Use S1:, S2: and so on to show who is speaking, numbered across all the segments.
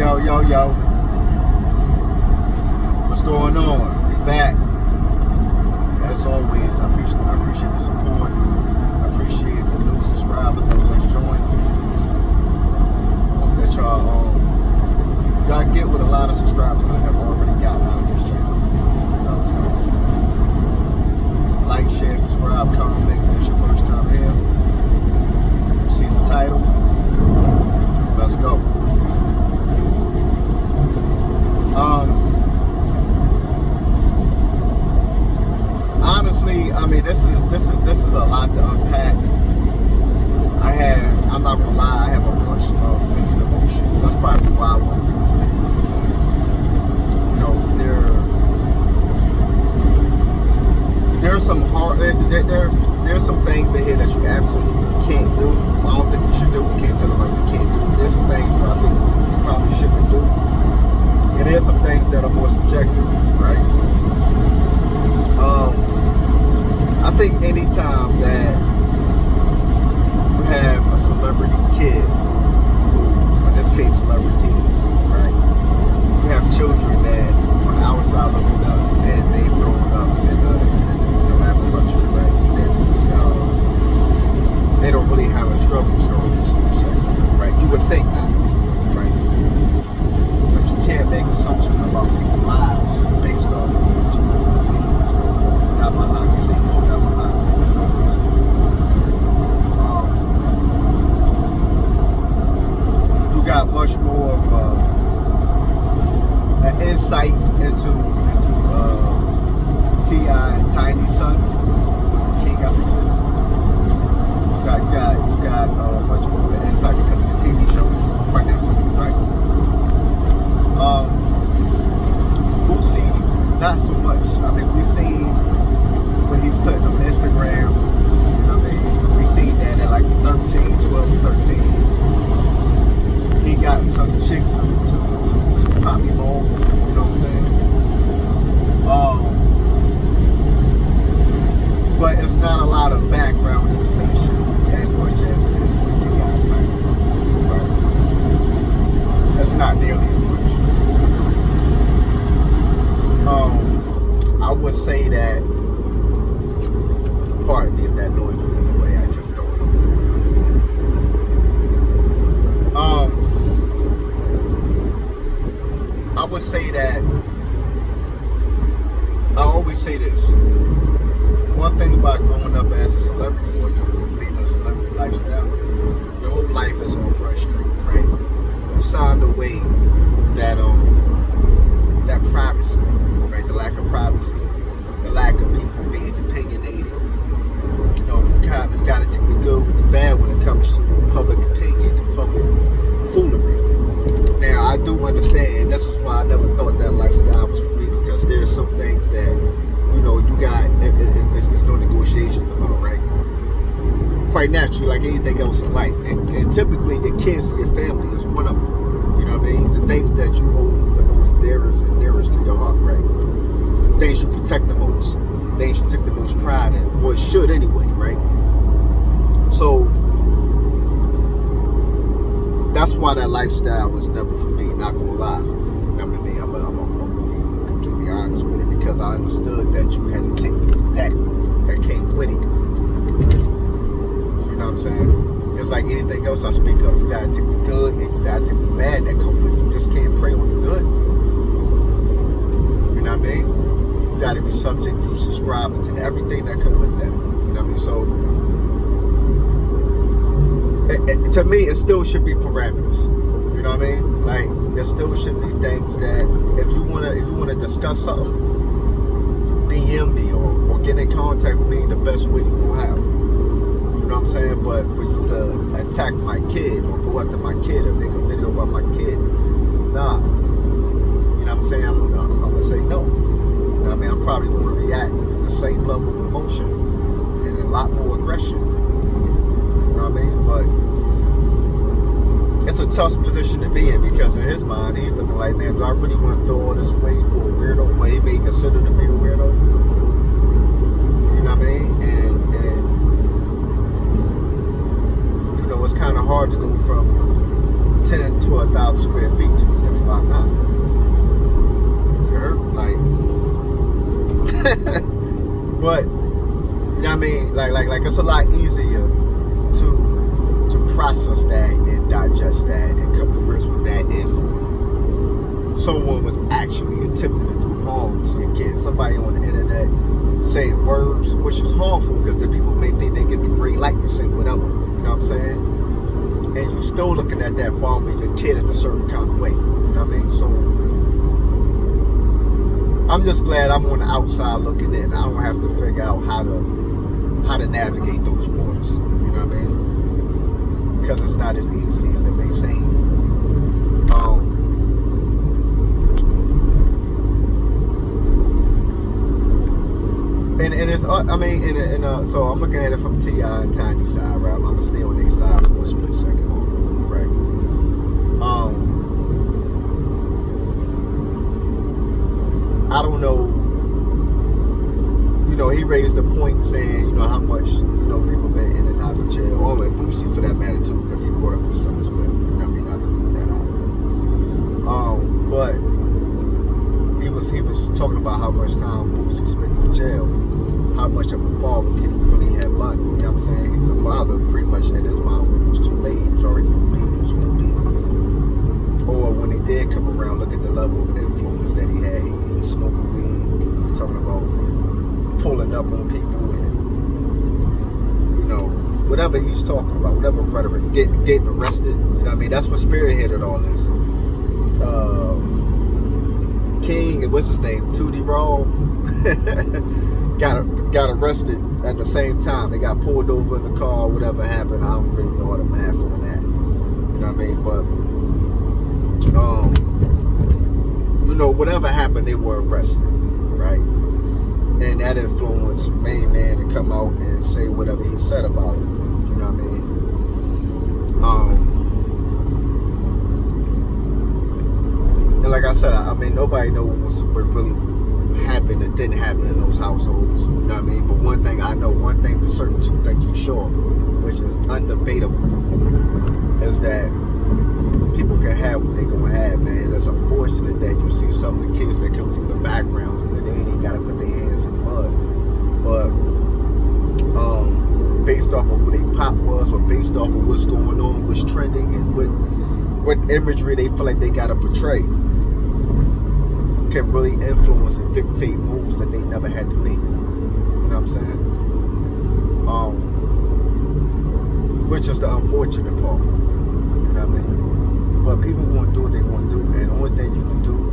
S1: Yo, yo, yo. What's going on? We back. As always, I appreciate the support. I appreciate the new subscribers that just joined. I hope that y'all get with a lot of subscribers that have already gotten out of this channel. You know what I'm saying? Like, share, subscribe, comment, if this your first time here. See the title. Let's go. Honestly, I mean, this is a lot to unpack. I'm not gonna lie, I have a bunch of mixed emotions. That's probably why I want to do this video, because, you know, there's some there's some things in here that you absolutely can't do. I don't think you should do. You can't tell them you can't do. There's some things that I think you probably shouldn't do. And there's some things that are more subjective, right? I think anytime that you have a celebrity kid, in this case celebrities, right? You have children that on the outside looking up and they've grown up in the lab country, right? They don't really have a struggle story, so to say, right? You would think not, right? But you can't make assumptions about people's lives based off of what you believe is going on. You got my behind the scenes, you got my behind the scenes. You got much more of an insight into T.I. and Tiny's son, King, I think it is. You got much more of an insight because of the TV show, right now, right? Boosie, not so much. I mean, we've seen when he's putting on Instagram, you know what I mean? We seen that at like 13, 12, 13. He got some chick to pop him off, you know what I'm saying? But it's not a lot of background information as much as it is with T.I. and Tiny's, right? That's not nearly as much. I would say that, pardon me if that noise was in the way, I just don't know what it was doing. I would say that, I always say this, one thing about growing up as a celebrity or you being in a celebrity lifestyle, your whole life is on Front Street, right? You signed away that that privacy, right? The lack of privacy, the lack of people being opinionated. You know, you gotta take the good with the bad when it comes to public opinion and public foolery. Now, I do understand, and this is why I never thought that lifestyle was for me, because there's some things that, you know, you got, it's no negotiations about, right? Quite naturally, like anything else in life. And typically, your kids and your family is one of them. You know what I mean? The things that you hold the most dearest and nearest to your heart, right? Things you protect the most. Things you take the most pride in. Or it should anyway, right? So, that's why that lifestyle was never for me, not gonna lie. You know what I mean? I'm gonna be completely honest with it, because I understood that you had to take that came with it. You know what I'm saying? It's like anything else I speak of. You gotta take the good and you gotta take the bad that come with it. You just can't prey on the good. You know what I mean? You gotta be subject to subscribing to everything that comes with that. You know what I mean? So, to me, it still should be parameters. You know what I mean? Like, there still should be things that if you wanna discuss something, DM me or get in contact with me the best way you know how. You know what I'm saying? But for you to attack my kid or go after my kid or make a video about my kid, nah. You know what I'm saying? I'm gonna say no. You know what I mean? I'm probably gonna react with the same level of emotion and a lot more aggression. You know what I mean? But it's a tough position to be in, because in his mind, he's looking like, man, do I really want to throw all this away for a weirdo? What he may consider to be a weirdo? You know what I mean? And you know, it's kind of hard to go from 10, 12,000 square feet to a 6x9. You heard? Like, but you know what I mean? Like it's a lot easier to process that and digest that and come to grips with that if someone was actually attempting to do harm to your kids. Somebody on the internet saying words, which is harmful because the people may think they get the green light to say whatever. You know what I'm saying? And you still looking at that bomb with your kid in a certain kind of way. You know what I mean? So I'm just glad I'm on the outside looking in. I don't have to figure out how to navigate those waters. You know what I mean? Because it's not as easy as it may seem. And it's, I mean, so I'm looking at it from T.I. and Tiny side, right? I'm gonna stay on their side for a split second, right? I don't know. You know, he raised the point saying, you know, how much, you know, people been in and out of jail. Oh, and Boosie for that matter too, because he brought up his son as well. You know what I mean? Not to leave that out of it. But he was talking about how much time Boosie spent in jail, how much of a father kid he really had been. You know what I'm saying? He was a father pretty much in his mind when it was too late. He was already going to be. He was going to be. Or when he did come around, look at the level of influence that he had. He smoking weed. He talking about pulling up on people and, you know, whatever he's talking about, whatever rhetoric, getting arrested. You know what I mean? That's what spearheaded all this. King, and what's his name? Tootie Raw got arrested at the same time. They got pulled over in the car, whatever happened. I don't really know all the math on that. You know what I mean? But you know, whatever happened, they were arrested, right? And that influenced Main Man to come out and say whatever he said about him. You know what I mean? And like I said, I mean, nobody knows what really happened that didn't happen in those households. You know what I mean? But one thing I know, one thing for certain, two things for sure, which is undebatable, is that people can have what they gonna have, man. It's unfortunate that you see some of the kids that come from the backgrounds where they ain't gotta put their hands in the mud. But based off of who they pop was, or based off of what's going on, what's trending, and what imagery they feel like they gotta portray, can really influence and dictate moves that they never had to make. You know what I'm saying? Which is the unfortunate part. You know what I mean? But people gonna do what they gonna do, man. The only thing you can do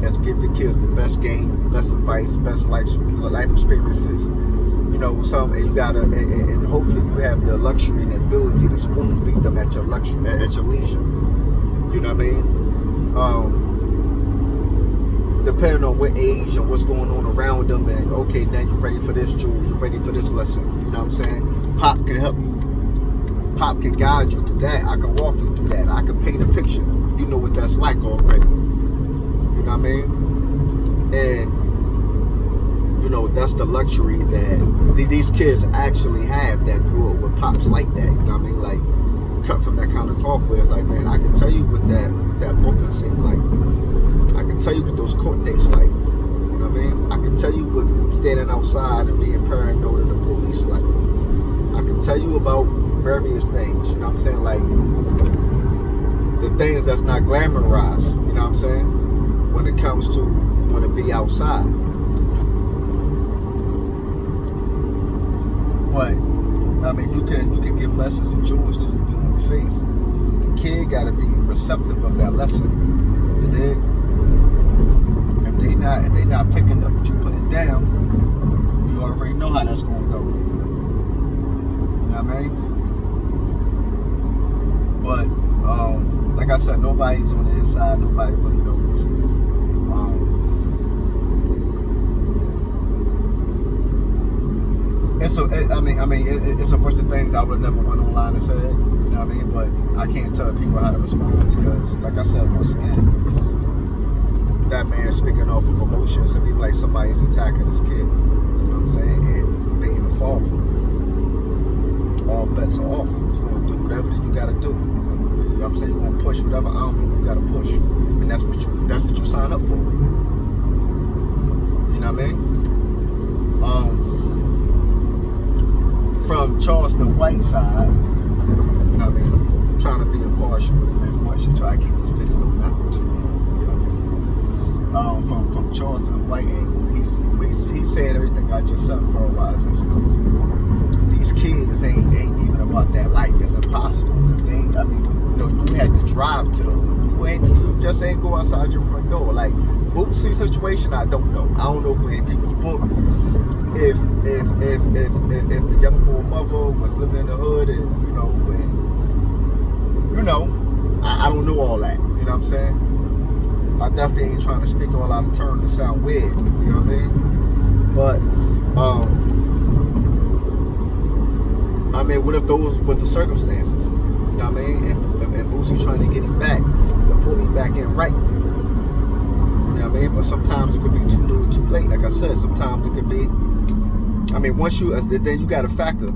S1: is give the kids the best game, best advice, best life experiences. You know, and you gotta, and hopefully you have the luxury and the ability to spoon feed them at your leisure. You know what I mean? Depending on what age and what's going on around them, and okay, now you're ready for this, Jules, you're ready for this lesson. You know what I'm saying? Pop can help you. Pop can guide you through that. I can walk you through that. I can paint a picture. You know what that's like already. You know what I mean? And, you know, that's the luxury that these kids actually have that grew up with pops like that. You know what I mean? Like, cut from that kind of cloth where it's like, man, I can tell you what that booking scene like. I can tell you what those court dates like. You know what I mean? I can tell you what standing outside and being paranoid of the police like. I can tell you about various things, you know what I'm saying? Like, the things that's not glamorized, you know what I'm saying? When it comes to you want to be outside. But, I mean, you can give lessons and jewels to the blue in the face. The kid got to be receptive of that lesson. You dig? If they not picking up what you putting down, you already know how that's going to go. You know what I mean? But, like I said, nobody's on the inside. Nobody really knows. It's a bunch of things I would never went online and said. You know what I mean? But I can't tell people how to respond because, like I said, once again, that man speaking off of emotions to be like somebody's attacking his kid. You know what I'm saying? And being a father. All bets are off. You're gonna do whatever that you gotta do. know what I'm saying? You're gonna push whatever envelope you gotta push. And that's what you sign up for. You know what I mean? From Charleston White side, you know what I mean? I'm trying to be impartial as much to try to keep this video not too long. You know what I mean? From Charleston White angle, he's saying everything I just said for a while. These kids ain't even about that life. It's impossible because you had to drive to the hood. You just ain't go outside your front door. Like Boosie situation, I don't know. I don't know if he was booked. If the young boy mother was living in the hood, and I don't know all that. You know what I'm saying? I definitely ain't trying to speak all out of turn and sound weird. You know what I mean? But what if those were the circumstances? You know what I mean? And Boosie trying to get him back, to pull him back in right. You know what I mean? But sometimes it could be too little, too late. Like I said, sometimes it could be. Then you got to factor.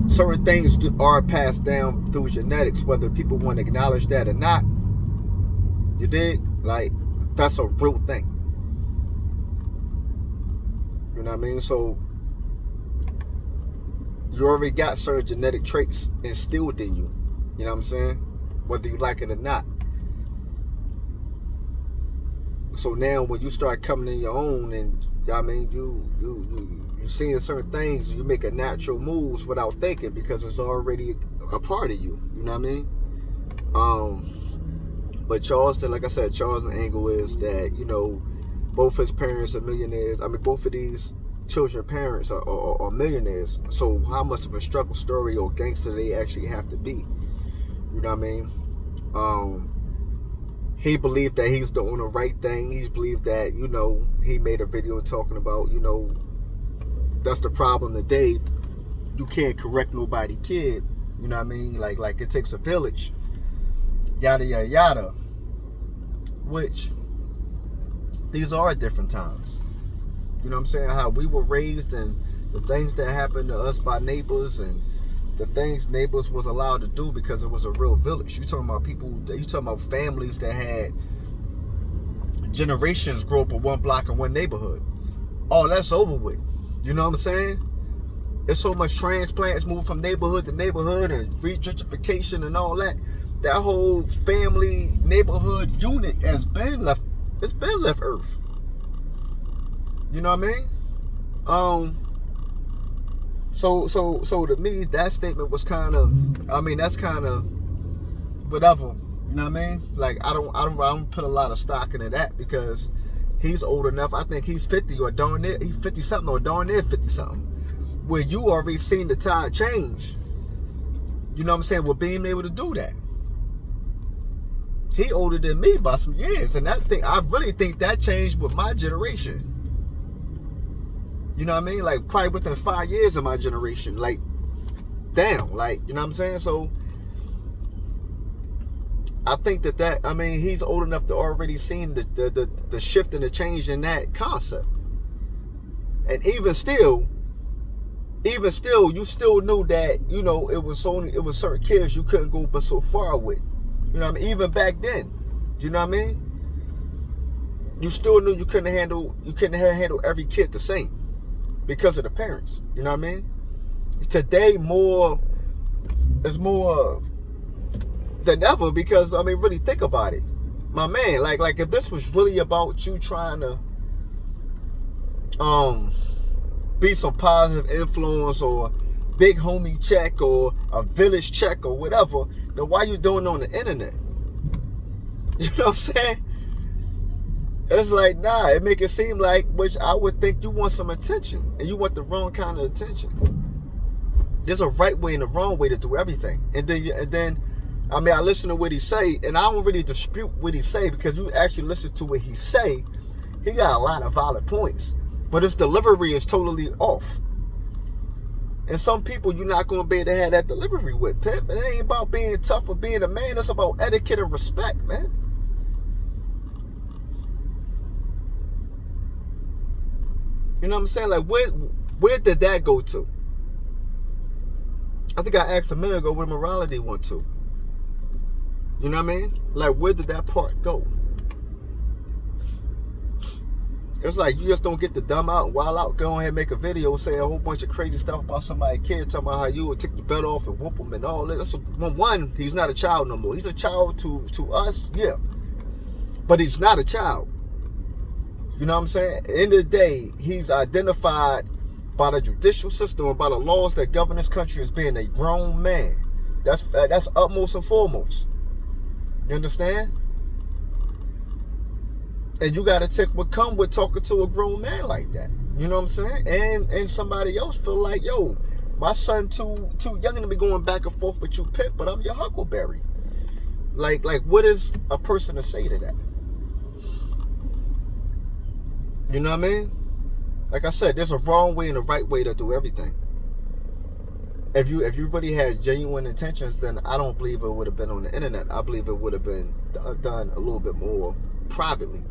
S1: Certain things are passed down through genetics, whether people want to acknowledge that or not. You dig? Like, that's a real thing. You know what I mean? So, you already got certain genetic traits instilled in you. You know what I'm saying? Whether you like it or not. So now when you start coming in your own, and you seeing certain things, and you make a natural moves without thinking because it's already a part of you. You know what I mean? But Charleston, like I said, Charleston angle is that, both his parents are millionaires. Both of these children parents are millionaires. So how much of a struggle story or gangster they actually have to be? You know what I mean? He believed that he's doing the right thing. He believed that, he made a video talking about, that's the problem today. You can't correct nobody kid. You know what I mean? Like it takes a village. Yada, yada, yada. Which, these are different times. You know what I'm saying? How we were raised and the things that happened to us by neighbors and the things neighbors was allowed to do because it was a real village. You talking about families that had generations grow up in one block in one neighborhood. Oh, that's over with. You know what I'm saying? There's so much transplants moving from neighborhood to neighborhood and gentrification and all that. That whole family neighborhood unit has been left. It's been left Earth. You know what I mean? So to me, that statement was kind of, that's kind of whatever. You know what I mean? Like I don't put a lot of stock into that because he's old enough. I think he's 50 or darn near, he's 50 something or darn near 50 something. Where you already seen the tide change. You know what I'm saying? With being able to do that. He older than me by some years, and I really think that changed with my generation. You know what I mean? Like probably within 5 years of my generation, like damn, like you know what I'm saying? So I think that he's old enough to already seen the shift and the change in that concept. And even still, you still knew that it was certain kids you couldn't go but so far with. You know what I mean? Even back then, you know what I mean? You still knew you couldn't handle every kid the same because of the parents. You know what I mean? Today it's more than ever because really think about it, my man. Like if this was really about you trying to be some positive influence or big homie check or a village check or whatever, then why you doing it on the internet? You know what I'm saying? It's like, nah, it make it seem like, which I would think you want some attention, and you want the wrong kind of attention. There's a right way and a wrong way to do everything. And then I listen to what he say, and I don't really dispute what he say because you actually listen to what he say, he got a lot of valid points. But his delivery is totally off. And some people you're not going to be able to have that delivery with, pimp. It ain't about being tough or being a man. It's about etiquette and respect, man. You know what I'm saying? Like, where did that go to? I think I asked a minute ago where morality went to. You know what I mean? Like, where did that part go? It's like you just don't get to dumb out and wild out, go ahead and make a video saying a whole bunch of crazy stuff about somebody's kid, talking about how you would take the belt off and whoop him and all that. That's one, he's not a child no more. He's a child to us, yeah. But he's not a child. You know what I'm saying? At the end of the day, he's identified by the judicial system and by the laws that govern this country as being a grown man. That's utmost and foremost. You understand? And you got to take what come with talking to a grown man like that. You know what I'm saying? And somebody else feel like, yo, my son too young to be going back and forth with you, Pip, but I'm your huckleberry. Like what is a person to say to that? You know what I mean? Like I said, there's a wrong way and a right way to do everything. If you really had genuine intentions, then I don't believe it would have been on the internet. I believe it would have been done a little bit more privately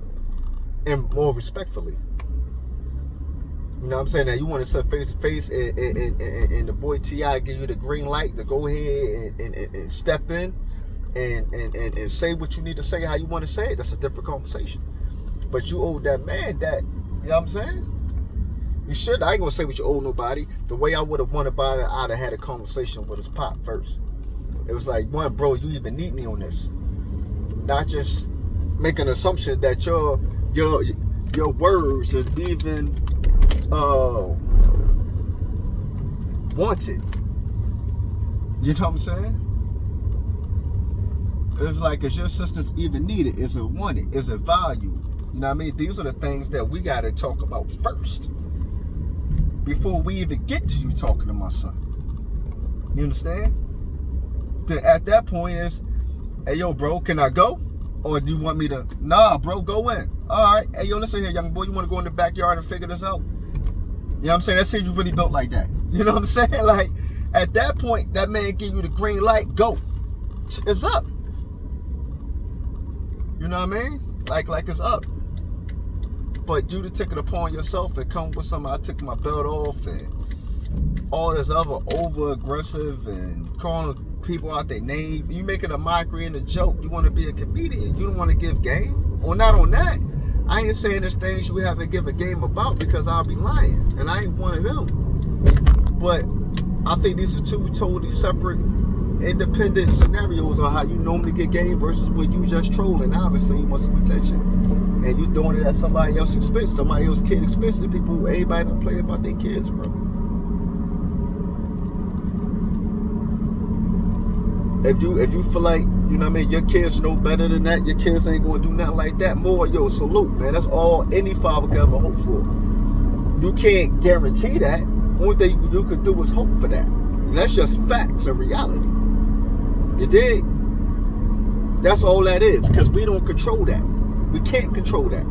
S1: and more respectfully. You know what I'm saying? Now you want to sit face to face and the boy T.I. give you the green light to go ahead and step in and say what you need to say how you want to say it. That's a different conversation. But you owe that man that, you know what I'm saying? You should. I ain't gonna say what you owe nobody. The way I would have won about it, I'd have had a conversation with his pop first. It was like, one, bro, you even need me on this. Not just make an assumption that your words is even wanted. You know what I'm saying? It's like, is your assistance even needed? Is it wanted? Is it valued? You know what I mean? These are the things that we got to talk about first before we even get to you talking to my son. You understand? Then at that point is, hey, yo, bro, can I go? Or do you want me to, nah, bro, go in. All right. Hey, yo, listen here, young boy, you want to go in the backyard and figure this out? You know what I'm saying? That's it, you really built like that. You know what I'm saying? Like, at that point, that man give you the green light, go. It's up. You know what I mean? Like it's up. But you to take it upon yourself and come with something, I took my belt off and all this other over aggressive and calling people out their name. You make it a mockery and a joke. You want to be a comedian. You don't want to give game. Or not on that. I ain't saying there's things you haven't given a game about because I'll be lying. And I ain't one of them. But I think these are two totally separate, independent scenarios on how you normally get game versus when you just trolling. Obviously, you want some attention. And you doing it at somebody else's expense, somebody else's kid expense. Everybody don't play about their kids, bro. If you feel like, you know what I mean, your kids know better than that, your kids ain't gonna do nothing like that, more, yo, salute, man. That's all any father could ever hope for. You can't guarantee that. Only thing you could do is hope for that. And that's just facts and reality. You dig? That's all that is, because we don't control that. We can't control that.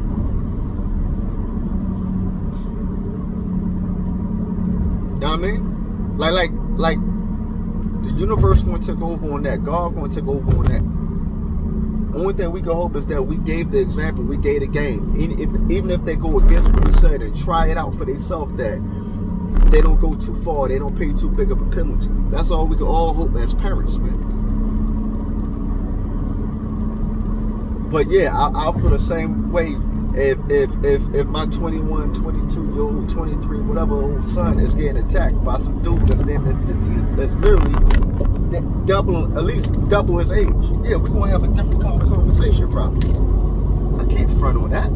S1: You know what I mean? Like the universe going to take over on that. God going to take over on that. Only thing we can hope is that we gave the example, we gave the game. Even if they go against what we said and try it out for themselves, that they don't go too far, they don't pay too big of a penalty. That's all we can all hope as parents, man. But yeah, I'll feel the same way if my 21, 22-year-old, 23, whatever old son is getting attacked by some dude that's named at 50. That's literally at least double his age. Yeah, we're going to have a different kind of conversation probably. I can't front on that.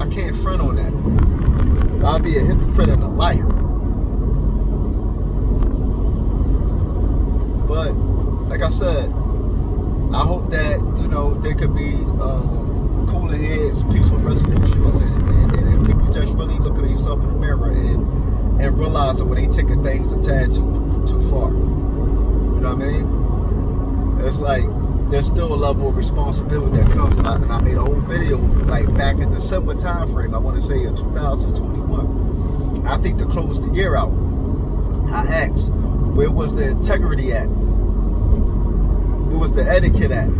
S1: I can't front on that. I'll be a hypocrite and a liar. But like I said, I hope that, you know, there could be cooler heads, peaceful resolutions, and people just really look at themselves in the mirror and realize that when they taking things a tad too far. You know what I mean? It's like there's still a level of responsibility that comes. And I made a whole video like back in December time frame, I want to say in 2021. I think to close the year out, I asked, where was the integrity at? Where was the etiquette at? You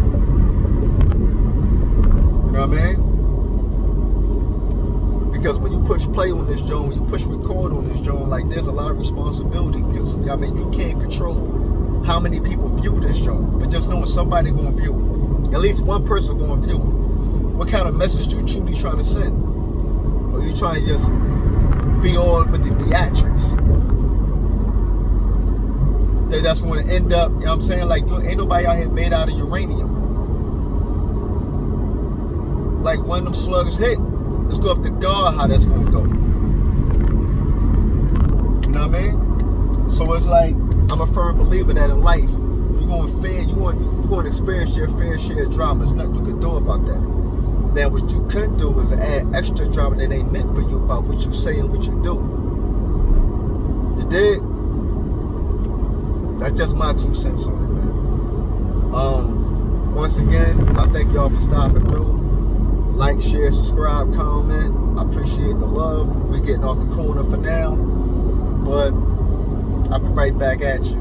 S1: know what I mean? Because when you push play on this joint, when you push record on this joint, like there's a lot of responsibility. Because I mean, you can't control how many people view this joint, but just knowing somebody gonna view it, at least one person gonna view it. What kind of message you truly trying to send? Or you trying to just be all with the theatrics? That's going to end up, you know what I'm saying? Like, ain't nobody out here made out of uranium. Like, when them slugs hit, let's go up to God how that's going to go. You know what I mean? So it's like, I'm a firm believer that in life, you're going to experience your fair share of drama. There's nothing you can do about that. Now, what you could do is add extra drama that ain't meant for you about what you say and what you do. You dig? That's just my 2 cents on it, man. Once again, I thank y'all for stopping through. Like, share, subscribe, comment. I appreciate the love. We're getting off the corner for now, but I'll be right back at you.